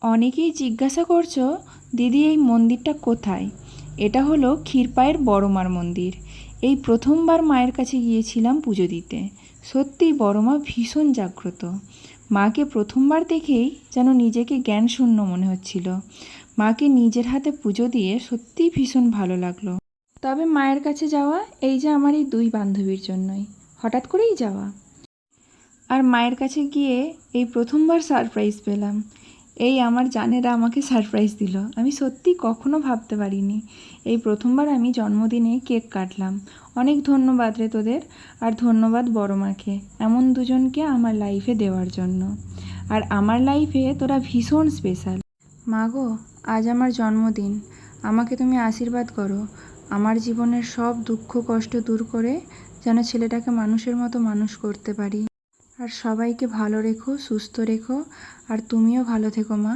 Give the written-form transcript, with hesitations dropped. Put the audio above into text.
অনেকেই জিজ্ঞাসা করছো, দিদি এই মন্দিরটা কোথায়? এটা হলো ক্ষীরপায়ের বড় মার মন্দির। এই প্রথমবার মায়ের কাছে গিয়েছিলাম পুজো দিতে। সত্যিই বড় মা ভীষণ জাগ্রত। মাকে প্রথমবার দেখেই যেন নিজেকে জ্ঞানশূন্য মনে হচ্ছিল। মাকে নিজের হাতে পুজো দিয়ে সত্যিই ভীষণ ভালো লাগলো। তবে মায়ের কাছে যাওয়া এই যে আমার এই দুই বান্ধবীর জন্যই, হঠাৎ করেই যাওয়া। আর মায়ের কাছে গিয়ে এই প্রথমবার সারপ্রাইজ পেলাম। এই আমার জানেরা আমাকে সারপ্রাইজ দিল, আমি সত্যি কখনো ভাবতে পারিনি। এই প্রথমবার আমি জন্মদিনে কেক কাটলাম। অনেক ধন্যবাদ রে তোদের, আর ধন্যবাদ বড় মাকে এমন দুজনকে আমার লাইফে দেওয়ার জন্য। আর আমার লাইফে তোরা ভীষণ স্পেশাল। মা গো, আজ আমার জন্মদিন, আমাকে তুমি আশীর্বাদ করো। আমার জীবনের সব দুঃখ কষ্ট দূর করে যেন ছেলেটাকে মানুষের মতো মানুষ করতে পারি। আর সবাইকে ভালো রেখো, সুস্থ রেখো, আর তুমিও ভালো থেকো মা।